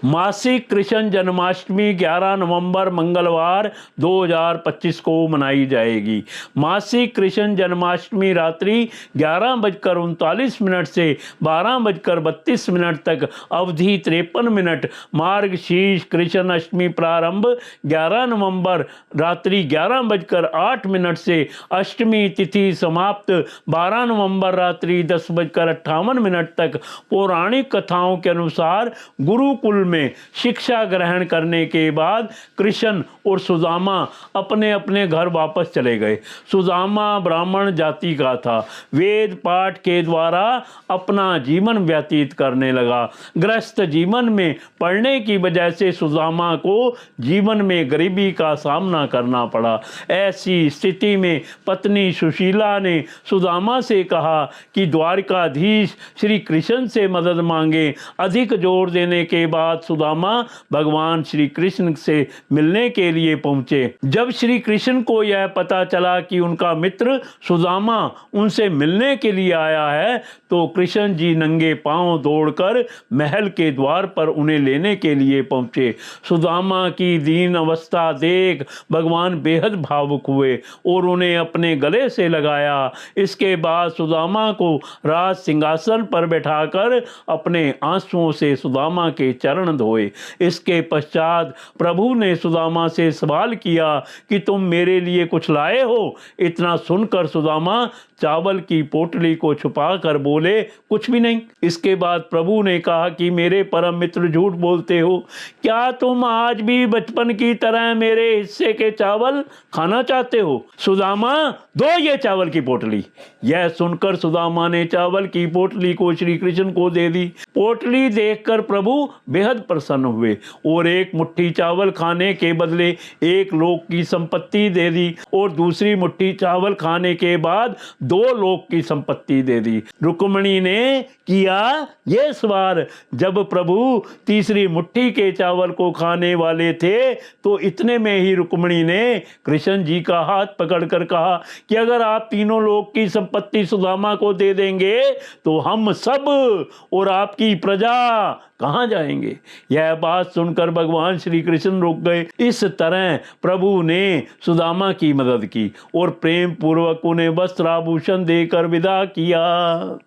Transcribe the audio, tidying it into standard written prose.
मासिक कृष्ण जन्माष्टमी 11 नवंबर मंगलवार 2025 को मनाई जाएगी। मासिक कृष्ण जन्माष्टमी रात्रि 11:39 से 12:32 तक अवधि 53 मिनट। मार्गशीर्ष कृष्ण अष्टमी प्रारंभ 11 नवंबर रात्रि 11:08 से अष्टमी तिथि समाप्त 12 नवंबर रात्रि 10:58 तक। पौराणिक कथाओं के अनुसार गुरुकुल में शिक्षा ग्रहण करने के बाद कृष्ण और सुदामा अपने अपने घर वापस चले गए। सुदामा ब्राह्मण जाति का था। वेद पाठ के द्वारा अपना जीवन व्यतीत करने लगा। गृहस्थ जीवन में पढ़ने की वजह से सुदामा को जीवन में गरीबी का सामना करना पड़ा। ऐसी स्थिति में पत्नी सुशीला ने सुदामा से कहा कि द्वारकाधीश श्री कृष्ण से मदद मांगे। अधिक जोर देने के बाद सुदामा भगवान श्री कृष्ण से मिलने के लिए पहुंचे। जब श्री कृष्ण को यह पता चला कि उनका मित्र सुदामा उनसे मिलने के लिए आया है, तो कृष्ण जी नंगे पांव दौड़कर महल के द्वार पर उन्हें लेने के लिए पहुंचे। सुदामा की दीन अवस्था देख भगवान बेहद भावुक हुए और उन्हें अपने गले से लगाया। इसके बाद सुदामा को राज सिंहासन पर बैठाकर अपने आंसुओं से सुदामा के चरण धोए। इसके पश्चात प्रभु ने सुदामा से सवाल किया कि तुम मेरे लिए कुछ लाए हो? इतना सुनकर सुदामा चावल की पोटली को छुपाकर बोले, कुछ भी नहीं। इसके बाद प्रभु ने कहा कि मेरे परम मित्र झूठ बोलते हो। क्या तुम आज भी बचपन की तरह मेरे हिस्से के चावल खाना चाहते हो? सुदामा, दो ये चावल की पोटली। यह सुनकर सुदामा ने चावल की पोटली को श्री कृष्ण को दे दी। पोटली देखकर प्रभु बेहद प्रसन्न हुए और एक मुट्ठी चावल खाने के बदले 1 लोक की संपत्ति दे दी और दूसरी मुट्ठी चावल खाने के बाद 2 लोक की संपत्ति दे दी। रुक्मिणी ने किया ये सवार, जब प्रभु तीसरी मुट्ठी के चावल को खाने वाले थे तो इतने में ही रुक्मिणी ने कृष्ण जी का हाथ पकड़कर कहा कि अगर आप तीनों लोक की संपत्ति सुदामा को दे देंगे तो हम सब और आपकी प्रजा कहां जाएंगे। यह बात सुनकर भगवान श्री कृष्ण रुक गए। इस तरह प्रभु ने सुदामा की मदद की और प्रेम पूर्वक उन्हें वस्त्र आभूषण देकर विदा किया।